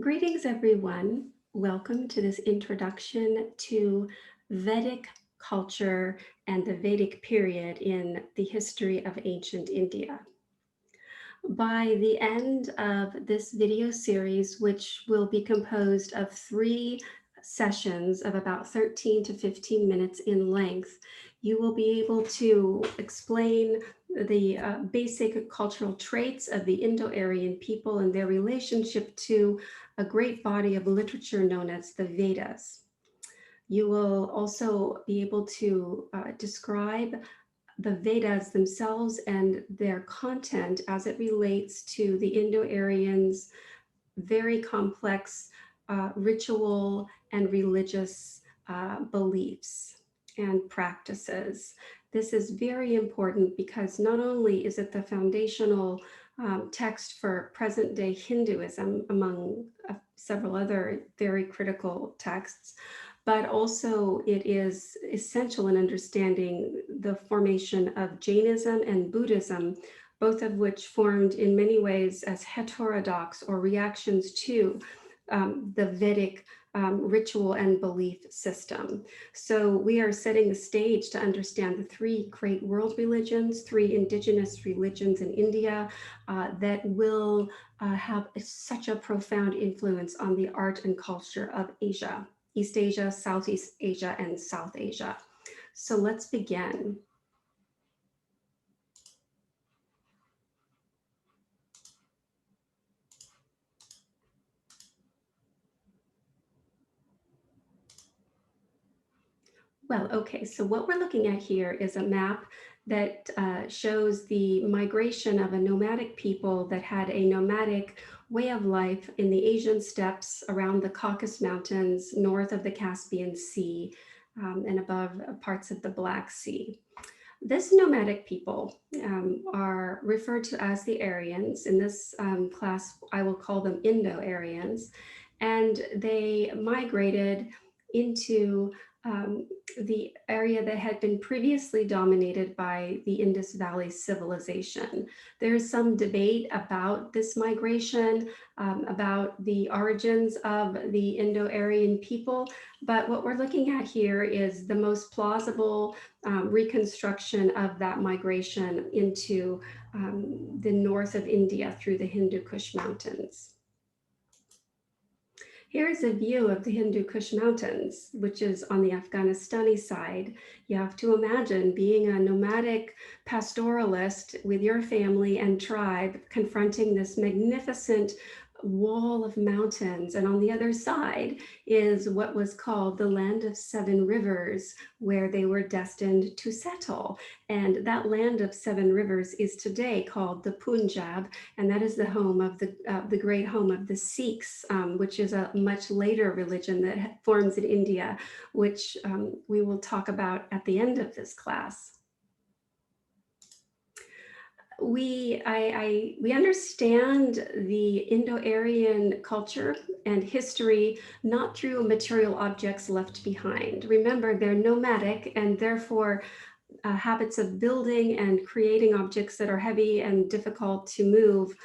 Greetings, everyone. Welcome to this introduction to Vedic culture and the Vedic period in the history of ancient India. By the end of this video series, which will be composed of 3 sessions of about 13 to 15 minutes in length, you will be able to explain the basic cultural traits of the Indo-Aryan people and their relationship to a great body of literature known as the Vedas. You will also be able to describe the Vedas themselves and their content as it relates to the Indo-Aryans' very complex ritual and religious beliefs and practices. This is very important because not only is it the foundational text for present-day Hinduism, among several other very critical texts, but also it is essential in understanding the formation of Jainism and Buddhism, both of which formed in many ways as heterodox or reactions to the Vedic ritual and belief system. So we are setting the stage to understand the 3 great world religions, 3 indigenous religions in India that will have such a profound influence on the art and culture of Asia. East Asia, Southeast Asia, and South Asia. So let's begin. Well, okay, so what we're looking at here is a map that shows the migration of a nomadic people that had a nomadic way of life in the Asian steppes around the Caucasus Mountains, north of the Caspian Sea, and above parts of the Black Sea. This nomadic people are referred to as the Aryans. In this class, I will call them Indo-Aryans, and they migrated into the area that had been previously dominated by the Indus Valley civilization. There's some debate about this migration, about the origins of the Indo-Aryan people, but what we're looking at here is the most plausible reconstruction of that migration into the north of India through the Hindu Kush Mountains. Here's a view of the Hindu Kush Mountains, which is on the Afghanistani side. You have to imagine being a nomadic pastoralist with your family and tribe confronting this magnificent wall of mountains. And on the other side is what was called the land of 7 rivers, where they were destined to settle. And that land of 7 rivers is today called the Punjab, and that is the home of the great home of the Sikhs, which is a much later religion that forms in India, which we will talk about at the end of this class. We understand the Indo-Aryan culture and history not through material objects left behind. Remember, they're nomadic, and therefore habits of building and creating objects that are heavy and difficult to move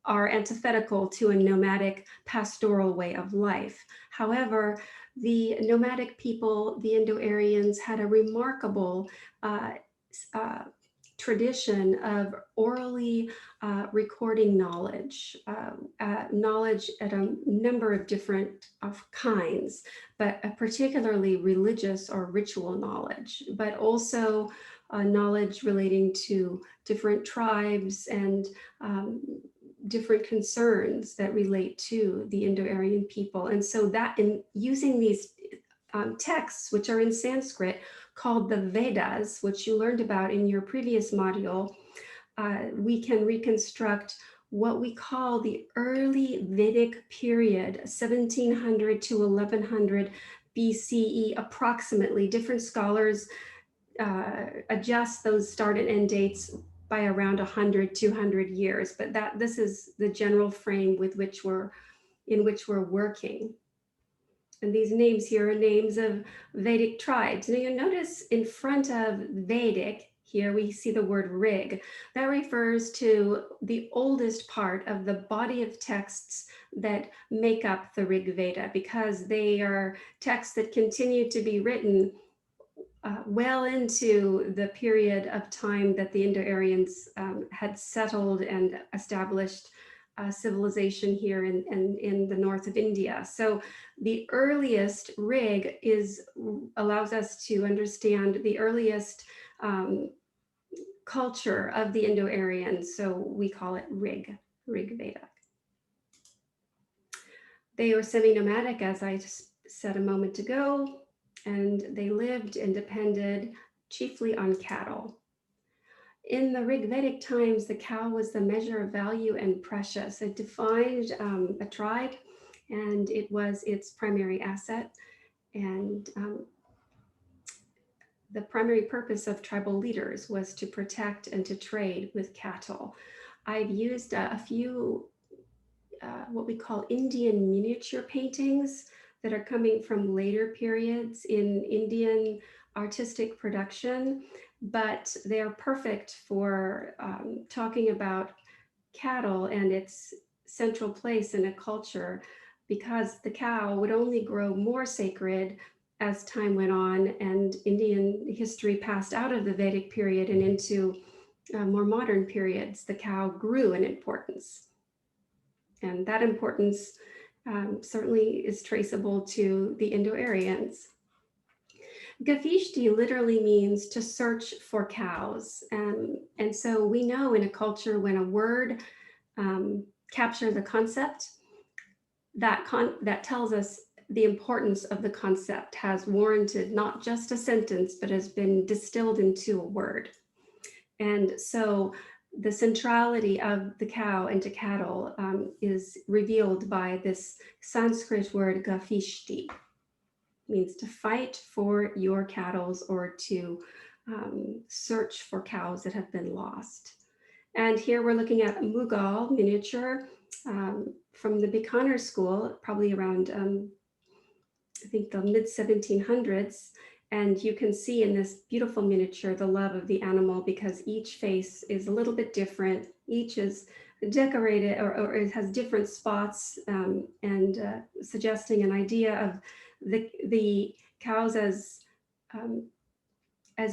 are antithetical to a nomadic pastoral way of life. However, the nomadic people, the Indo-Aryans, had a remarkable tradition of orally recording knowledge, knowledge at a number of different kinds, but particularly religious or ritual knowledge, but also knowledge relating to different tribes and different concerns that relate to the Indo-Aryan people. And so that in using these texts, which are in Sanskrit, called the Vedas, which you learned about in your previous module, we can reconstruct what we call the early Vedic period, 1700 to 1100 BCE, approximately. Different scholars adjust those start and end dates by around 100, 200 years, but this is the general frame in which we're working. And these names here are names of Vedic tribes. Now you notice in front of Vedic Here we see the word rig. That refers to the oldest part of the body of texts that make up the Rig Veda, because they are texts that continue to be written well into the period of time that the Indo-Aryans had settled and established civilization here in the north of India. So the earliest rig allows us to understand the earliest culture of the Indo-Aryans. So we call it Rig Veda. They were semi-nomadic, as I said a moment ago, and they lived and depended chiefly on cattle. In the Rig Vedic times, the cow was the measure of value and precious. It defined a tribe, and it was its primary asset. And the primary purpose of tribal leaders was to protect and to trade with cattle. I've used a few what we call Indian miniature paintings that are coming from later periods in Indian artistic production, but they're perfect for talking about cattle and its central place in a culture, because the cow would only grow more sacred as time went on and Indian history passed out of the Vedic period and into more modern periods. The cow grew in importance. And that importance certainly is traceable to the Indo-Aryans. Gafishti literally means to search for cows. And so we know in a culture when a word captures a concept, that tells us the importance of the concept has warranted not just a sentence, but has been distilled into a word. And so the centrality of the cow and to cattle is revealed by this Sanskrit word gafishti. Means to fight for your cattle or to search for cows that have been lost. And here we're looking at a Mughal miniature from the Bikaner school, probably around, I think the mid 1700s. And you can see in this beautiful miniature the love of the animal, because each face is a little bit different. Each is decorated or it has different spots and suggesting an idea of the cows as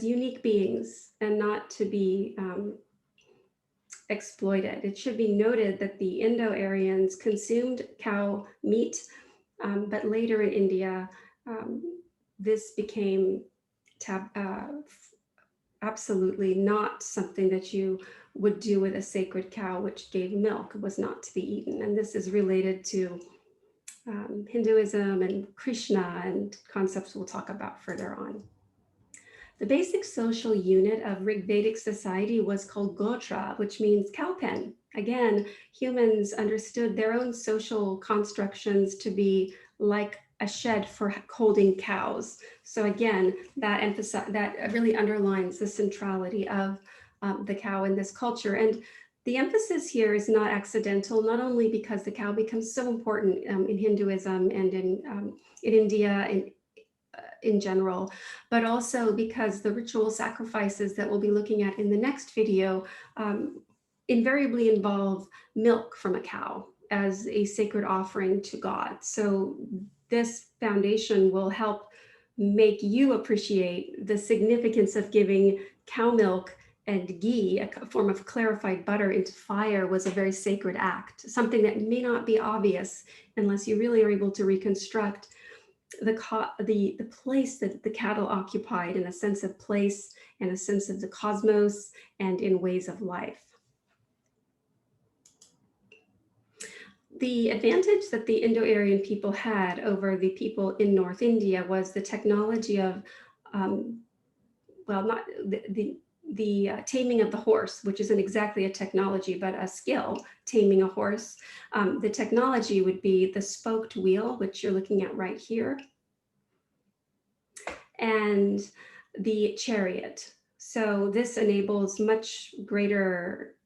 unique beings and not to be exploited. It should be noted that the Indo-Aryans consumed cow meat, but later in India, this became absolutely not something that you would do with a sacred cow, which gave milk. It was not to be eaten. And this is related to Hinduism and Krishna and concepts we'll talk about further on. The basic social unit of Rig Vedic society was called Gotra, which means cow pen. Again, humans understood their own social constructions to be like a shed for holding cows. So again, that really underlines the centrality of the cow in this culture. And the emphasis here is not accidental, not only because the cow becomes so important in Hinduism and in India and in general, but also because the ritual sacrifices that we'll be looking at in the next video invariably involve milk from a cow as a sacred offering to God. So this foundation will help make you appreciate the significance of giving cow milk and ghee, a form of clarified butter, into fire was a very sacred act, something that may not be obvious unless you really are able to reconstruct the place that the cattle occupied in a sense of place and a sense of the cosmos and in ways of life. The advantage that the Indo-Aryan people had over the people in North India was the technology of, well, not the taming of the horse, which isn't exactly a technology, but a skill, taming a horse. The technology would be the spoked wheel, which you're looking at right here, and the chariot. So this enables much greater,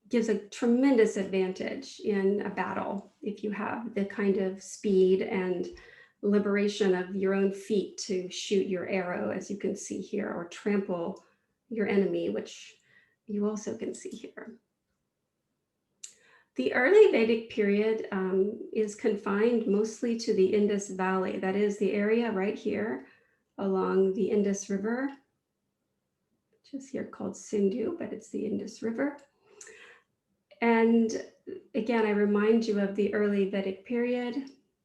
gives a tremendous advantage in a battle if you have the kind of speed and liberation of your own feet to shoot your arrow, as you can see here, or trample your enemy, which you also can see here. The early Vedic period is confined mostly to the Indus Valley. That is the area right here along the Indus River, which is here called Sindhu, but it's the Indus River. And again, I remind you of the early Vedic period.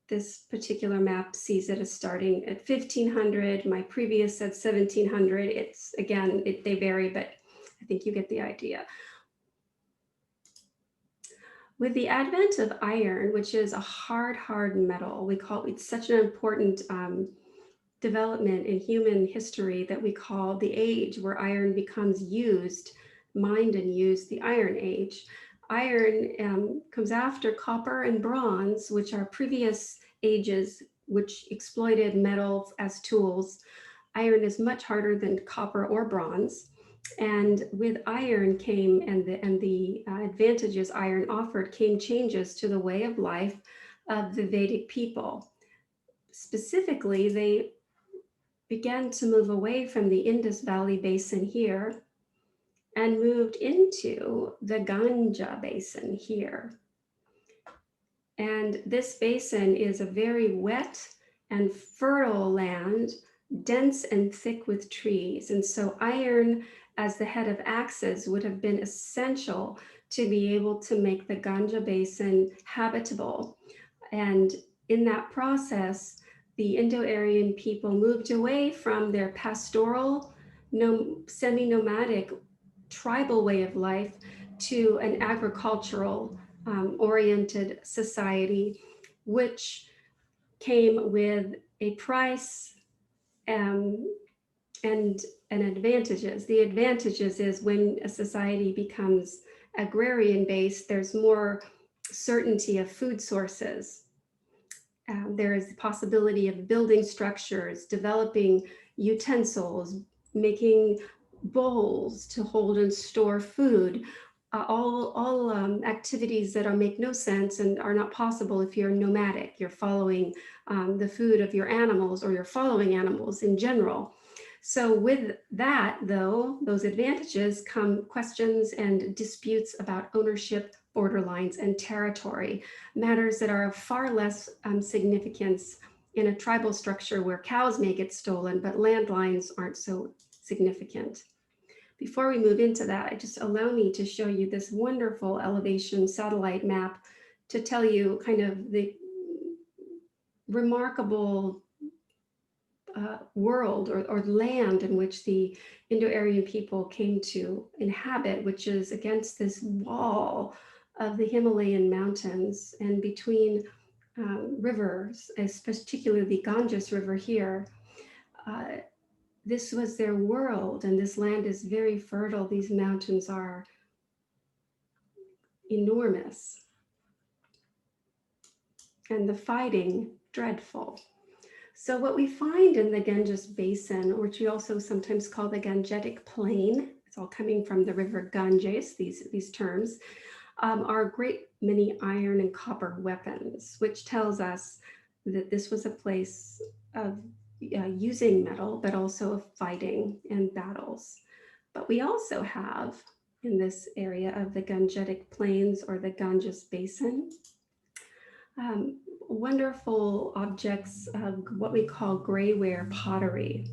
This particular map sees it as starting at 1500. My previous said 1700. It's again, they vary, but I think you get the idea. With the advent of iron, which is a hard metal, it's such an important development in human history that we call the age where iron becomes used, mined and used, the Iron Age. Iron comes after copper and bronze, which are previous ages which exploited metal as tools. Iron is much harder than copper or bronze. And with iron came, and the advantages iron offered, came changes to the way of life of the Vedic people. Specifically, they began to move away from the Indus Valley Basin here and moved into the Ganga Basin here. And this basin is a very wet and fertile land, dense and thick with trees. And so iron as the head of axes would have been essential to be able to make the Ganga Basin habitable. And in that process, the Indo-Aryan people moved away from their pastoral, semi-nomadic tribal way of life to an agricultural oriented society, which came with a price and advantages. The advantages is when a society becomes agrarian based, there's more certainty of food sources. There is the possibility of building structures, developing utensils, making bowls to hold and store food, all activities that make no sense and are not possible if you're nomadic. You're following the food of your animals, or you're following animals in general. So with that, though, those advantages come questions and disputes about ownership, borderlines, and territory, matters that are of far less significance in a tribal structure where cows may get stolen, but landlines aren't so significant. Before we move into that, just allow me to show you this wonderful elevation satellite map to tell you kind of the remarkable world or land in which the Indo-Aryan people came to inhabit, which is against this wall of the Himalayan mountains and between rivers, as particularly the Ganges River here. This was their world, and this land is very fertile. These mountains are enormous, and the fighting dreadful. So what we find in the Ganges Basin, which we also sometimes call the Gangetic Plain, it's all coming from the river Ganges, these terms, are a great many iron and copper weapons, which tells us that this was a place of using metal, but also of fighting and battles. But we also have in this area of the Gangetic Plains or the Ganges Basin, wonderful objects of what we call grayware pottery,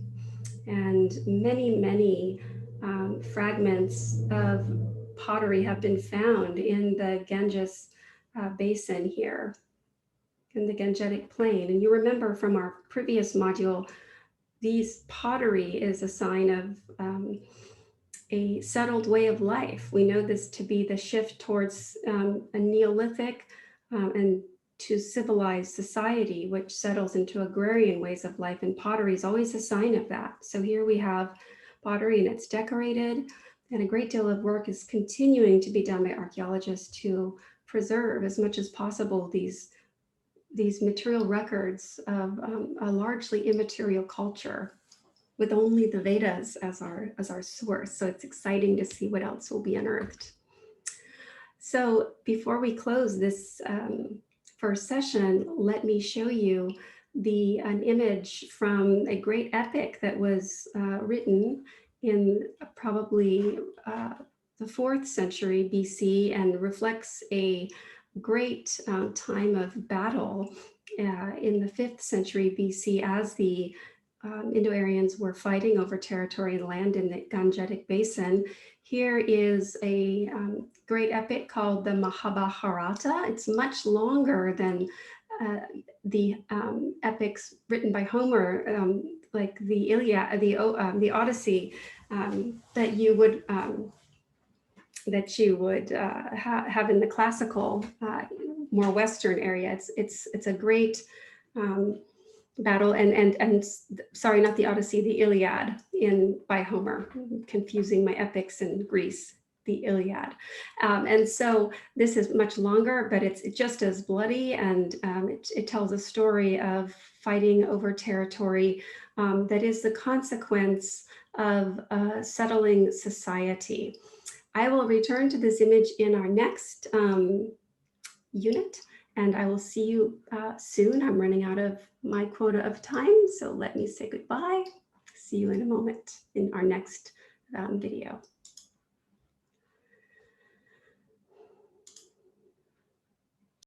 and many fragments of pottery have been found in the Ganges Basin here in the Gangetic Plain. And you remember from our previous module, these pottery is a sign of a settled way of life. We know this to be the shift towards a Neolithic and to civilized society, which settles into agrarian ways of life, and pottery is always a sign of that. So here we have pottery, and it's decorated, and a great deal of work is continuing to be done by archaeologists to preserve as much as possible these material records of a largely immaterial culture with only the Vedas as our source. So it's exciting to see what else will be unearthed. So before we close this first session, let me show you an image from a great epic that was written in probably the 4th century BC and reflects a great time of battle in the 5th century BC as the Indo-Aryans were fighting over territory and land in the Gangetic Basin. Here is a great epic called the Mahabharata. It's much longer than the epics written by Homer, like the Iliad, the Odyssey, that you would have in the classical, more Western area. It's a great battle, and sorry, not the Odyssey, the Iliad by Homer. I'm confusing my epics in Greece. The Iliad. And so this is much longer, but it's just as bloody, and it tells a story of fighting over territory that is the consequence of a settling society. I will return to this image in our next unit, and I will see you soon. I'm running out of my quota of time, so let me say goodbye. See you in a moment in our next video.